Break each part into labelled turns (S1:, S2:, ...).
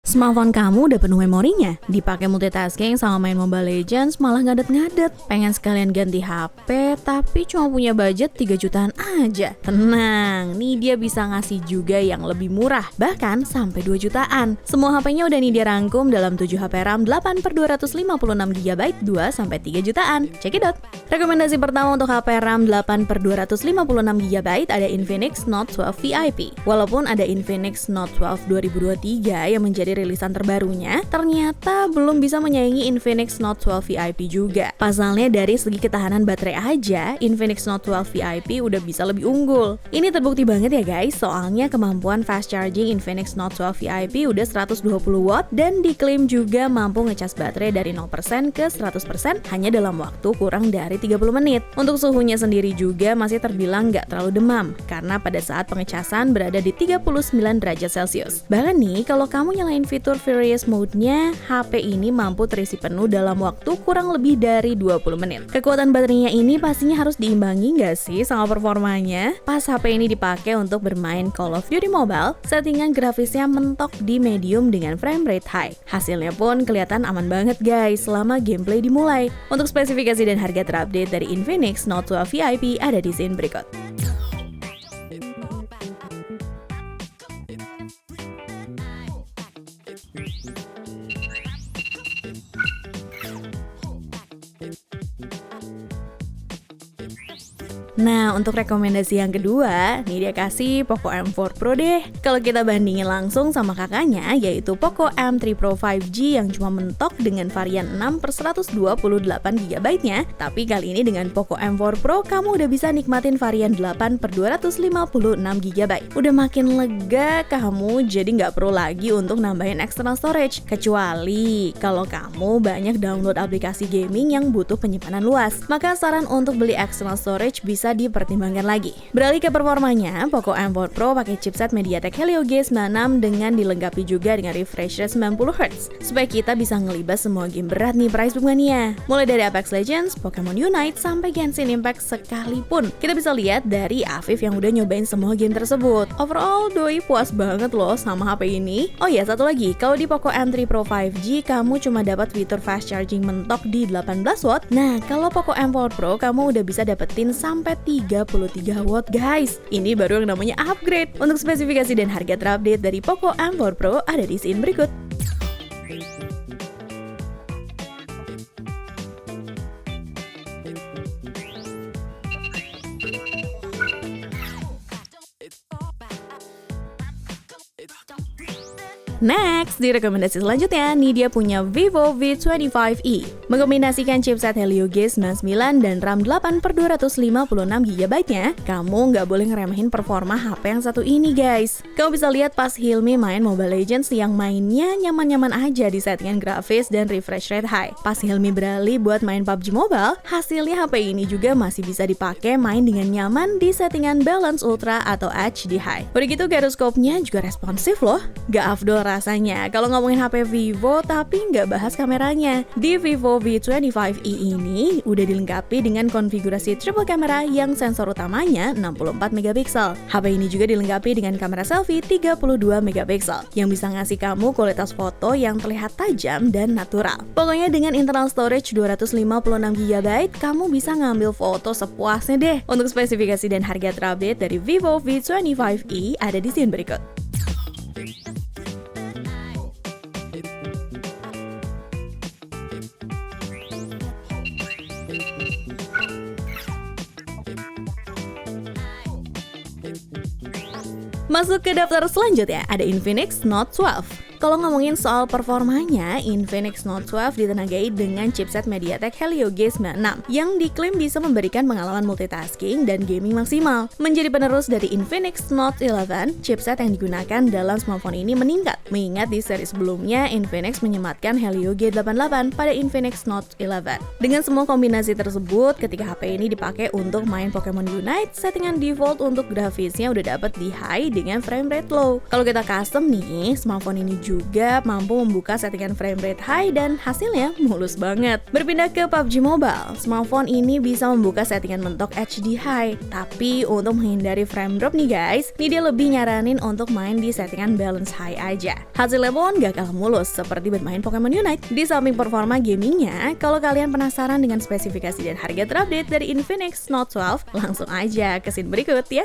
S1: Smartphone kamu udah penuh memorinya? Dipakai multitasking sama main Mobile Legends malah ngadet-ngadet. Pengen sekalian ganti HP, tapi cuma punya budget 3 jutaan aja. Tenang, nih dia bisa ngasih juga yang lebih murah, bahkan sampai 2 jutaan. Semua HP-nya udah nih dia rangkum dalam 7 HP RAM 8/256GB 2-3 jutaan. Check it out! Rekomendasi pertama untuk HP RAM 8/256GB ada Infinix Note 12 VIP. Walaupun ada Infinix Note 12 2023 yang menjadi rilisan terbarunya, ternyata belum bisa menyaingi Infinix Note 12 VIP juga. Pasalnya dari segi ketahanan baterai aja, Infinix Note 12 VIP udah bisa lebih unggul. Ini terbukti banget ya guys, soalnya kemampuan fast charging Infinix Note 12 VIP udah 120 watt dan diklaim juga mampu ngecas baterai dari 0% ke 100% hanya dalam waktu kurang dari 30 menit. Untuk suhunya sendiri juga masih terbilang nggak terlalu demam, karena pada saat pengecasan berada di 39 derajat Celcius. Bahkan nih, kalau kamu nyalain fitur Furious Mode-nya, HP ini mampu terisi penuh dalam waktu kurang lebih dari 20 menit. Kekuatan baterainya ini pastinya harus diimbangi nggak sih sama performanya? Pas HP ini dipakai untuk bermain Call of Duty Mobile, settingan grafisnya mentok di medium dengan frame rate high. Hasilnya pun kelihatan aman banget guys selama gameplay dimulai. Untuk spesifikasi dan harga terupdate dari Infinix Note 12 VIP ada di scene berikut. Nah, untuk rekomendasi yang kedua, nih dia kasih Poco M4 Pro deh. Kalau kita bandingin langsung sama kakaknya, yaitu Poco M3 Pro 5G yang cuma mentok dengan varian 6/128GB-nya. Tapi kali ini dengan Poco M4 Pro, kamu udah bisa nikmatin varian 8/256GB. Udah makin lega kamu, jadi nggak perlu lagi untuk nambahin external storage. Kecuali kalau kamu banyak download aplikasi gaming yang butuh penyimpanan luas. Maka saran untuk beli external storage bisa dipertimbangkan lagi. Beralih ke performanya, Poco M4 Pro pakai chipset MediaTek Helio G96 dengan dilengkapi juga dengan refresh rate 90Hz supaya kita bisa ngelibas semua game berat nih Prize Book Mania. Mulai dari Apex Legends, Pokemon Unite, sampai Genshin Impact sekalipun. Kita bisa lihat dari Afif yang udah nyobain semua game tersebut. Overall, doi puas banget loh sama HP ini. Oh iya, satu lagi, kalau di Poco M3 Pro 5G, kamu cuma dapat fitur fast charging mentok di 18 watt. Nah, kalau Poco M4 Pro, kamu udah bisa dapetin sampai 33 watt guys. Ini baru yang namanya upgrade. Untuk spesifikasi dan harga terupdate dari Poco M4 Pro ada di scene berikut. Next, di rekomendasi selanjutnya, nih dia punya Vivo V25e. Mengombinasikan chipset Helio G99 dan RAM 8/256GB-nya, kamu nggak boleh ngeremehin performa HP yang satu ini guys. Kamu bisa lihat pas Hilmi main Mobile Legends yang mainnya nyaman-nyaman aja di settingan grafis dan refresh rate high. Pas Hilmi beralih buat main PUBG Mobile, hasilnya HP ini juga masih bisa dipakai main dengan nyaman di settingan Balance Ultra atau HD High. Udah gitu gyroskopnya juga responsif loh. Gak afdol rasanya kalau ngomongin HP Vivo tapi nggak bahas kameranya. Di Vivo V25e ini udah dilengkapi dengan konfigurasi triple kamera yang sensor utamanya 64MP. HP ini juga dilengkapi dengan kamera selfie 32MP yang bisa ngasih kamu kualitas foto yang terlihat tajam dan natural. Pokoknya dengan internal storage 256GB, kamu bisa ngambil foto sepuasnya deh. Untuk spesifikasi dan harga terupdate dari Vivo V25e ada di scene berikut. Masuk ke daftar selanjutnya, ada Infinix Note 12. Kalau ngomongin soal performanya, Infinix Note 12 ditenagai dengan chipset MediaTek Helio G96 yang diklaim bisa memberikan pengalaman multitasking dan gaming maksimal. Menjadi penerus dari Infinix Note 11, chipset yang digunakan dalam smartphone ini meningkat. Mengingat di seri sebelumnya, Infinix menyematkan Helio G88 pada Infinix Note 11. Dengan semua kombinasi tersebut, ketika HP ini dipakai untuk main Pokemon Unite, settingan default untuk grafisnya udah dapat di high dengan frame rate low. Kalau kita custom nih, smartphone ini juga mampu membuka settingan frame rate high dan hasilnya mulus banget. Berpindah ke PUBG Mobile, smartphone ini bisa membuka settingan mentok HD high. Tapi untuk menghindari frame drop nih guys, ini dia lebih nyaranin untuk main di settingan balance high aja. Hasilnya pun gak kalah mulus seperti bermain Pokemon Unite. Di samping performa gamingnya, kalau kalian penasaran dengan spesifikasi dan harga terupdate dari Infinix Note 12, langsung aja ke scene berikut ya.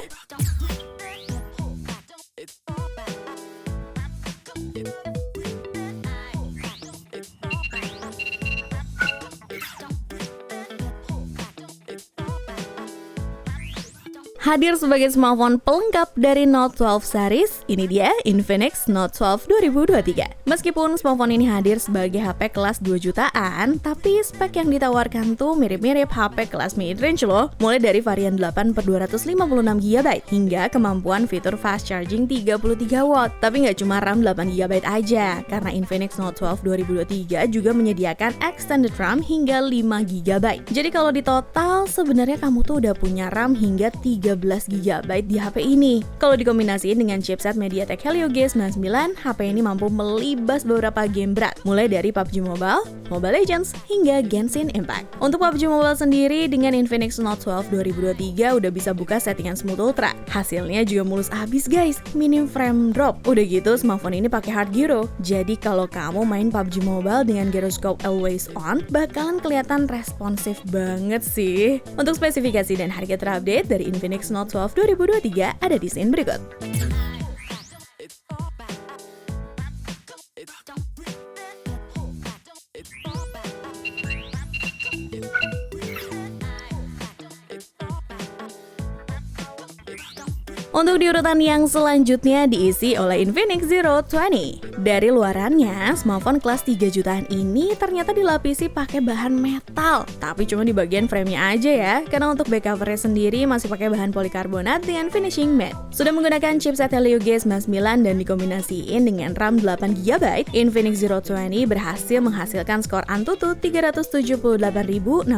S1: Hadir sebagai smartphone pelengkap dari Note 12 series, ini dia Infinix Note 12 2023. Meskipun smartphone ini hadir sebagai HP kelas 2 jutaan, tapi spek yang ditawarkan tuh mirip-mirip HP kelas mid-range loh. Mulai dari varian 8/256GB hingga kemampuan fitur fast charging 33W. Tapi nggak cuma RAM 8GB aja, karena Infinix Note 12 2023 juga menyediakan extended RAM hingga 5GB. Jadi kalau di total, sebenarnya kamu tuh udah punya RAM hingga 13GB di HP ini. Kalau dikombinasiin dengan chipset MediaTek Helio G99, HP ini mampu melibas beberapa game berat, mulai dari PUBG Mobile, Mobile Legends, hingga Genshin Impact. Untuk PUBG Mobile sendiri, dengan Infinix Note 12 2023 udah bisa buka settingan Smooth Ultra. Hasilnya juga mulus abis guys, minim frame drop. Udah gitu, smartphone ini pakai hard gyro. Jadi kalau kamu main PUBG Mobile dengan gyroscope always on, bakalan kelihatan responsif banget sih. Untuk spesifikasi dan harga terupdate dari Infinix Note 12 2023 ada di scene berikut. Untuk di urutan yang selanjutnya diisi oleh Infinix Zero 20. Dari luarannya, smartphone kelas 3 jutaan ini ternyata dilapisi pakai bahan metal. Tapi cuma di bagian framenya aja ya, karena untuk back covernya sendiri masih pakai bahan polikarbonat dengan finishing matte. Sudah menggunakan chipset Helio G99 dan dikombinasiin dengan RAM 8GB, Infinix Zero 20 berhasil menghasilkan skor Antutu 378.636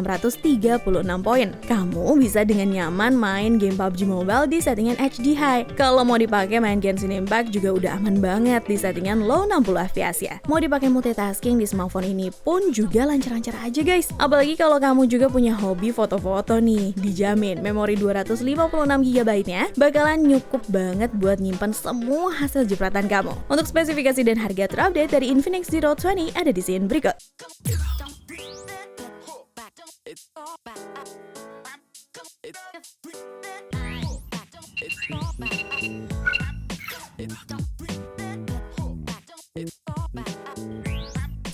S1: poin. Kamu bisa dengan nyaman main game PUBG Mobile di settingan HD high. Kalau mau dipakai main Genshin Impact juga udah aman banget di settingan low 60 fps ya. Mau dipakai multitasking di smartphone ini pun juga lancar-lancar aja guys. Apalagi kalau kamu juga punya hobi foto-foto nih, dijamin memori 256GB-nya bakalan cukup banget buat nyimpen semua hasil jepretan kamu. Untuk spesifikasi dan harga terupdate dari Infinix Zero 20 ada di scene berikut.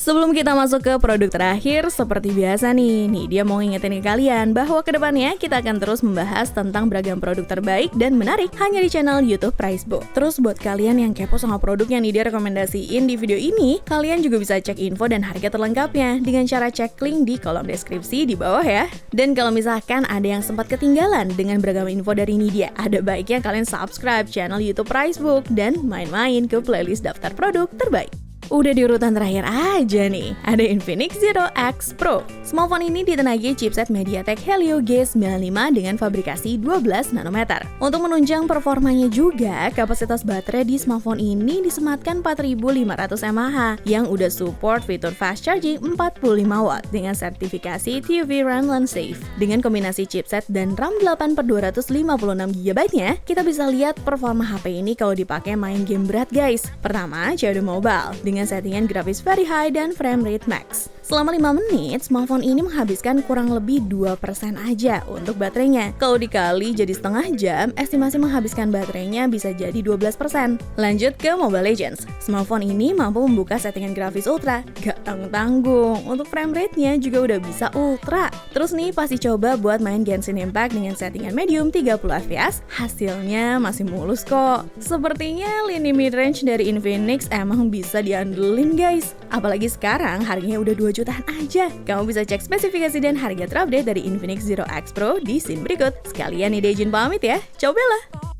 S1: Sebelum kita masuk ke produk terakhir, seperti biasa nih dia mau ngingetin ke kalian bahwa kedepannya kita akan terus membahas tentang beragam produk terbaik dan menarik hanya di channel YouTube Pricebook. Terus buat kalian yang kepo sama produk yang dia rekomendasiin di video ini, kalian juga bisa cek info dan harga terlengkapnya dengan cara cek link di kolom deskripsi di bawah ya. Dan kalau misalkan ada yang sempat ketinggalan dengan beragam info dari Nidia, ada baiknya kalian subscribe channel YouTube Pricebook dan main-main ke playlist daftar produk terbaik. Udah di urutan terakhir aja nih, ada Infinix Zero X Pro. Smartphone ini ditenagi chipset MediaTek Helio G95 dengan fabrikasi 12 nanometer. Untuk menunjang performanya juga, kapasitas baterai di smartphone ini disematkan 4500 mAh yang udah support fitur fast charging 45W dengan sertifikasi TUV Run Land Safe. Dengan kombinasi chipset dan RAM 8/256GB-nya, kita bisa lihat performa HP ini kalau dipakai main game berat guys. Pertama, COD Mobile dengan settingan grafis very high dan frame rate max. Selama 5 menit, smartphone ini menghabiskan kurang lebih 2% aja untuk baterainya. Kalau dikali jadi setengah jam, estimasi menghabiskan baterainya bisa jadi 12%. Lanjut ke Mobile Legends. Smartphone ini mampu membuka settingan grafis ultra. Gak tanggung-tanggung, untuk frame rate-nya juga udah bisa ultra. Terus nih, pasti coba buat main Genshin Impact dengan settingan medium 30fps, hasilnya masih mulus kok. Sepertinya lini mid-range dari Infinix emang bisa diandelin guys. Apalagi sekarang harganya udah 2 jutaan aja. Kamu bisa cek spesifikasi dan harga terupdate dari Infinix Zero X Pro di scene berikut. Sekalian nih Dejin pamit ya, cobalah!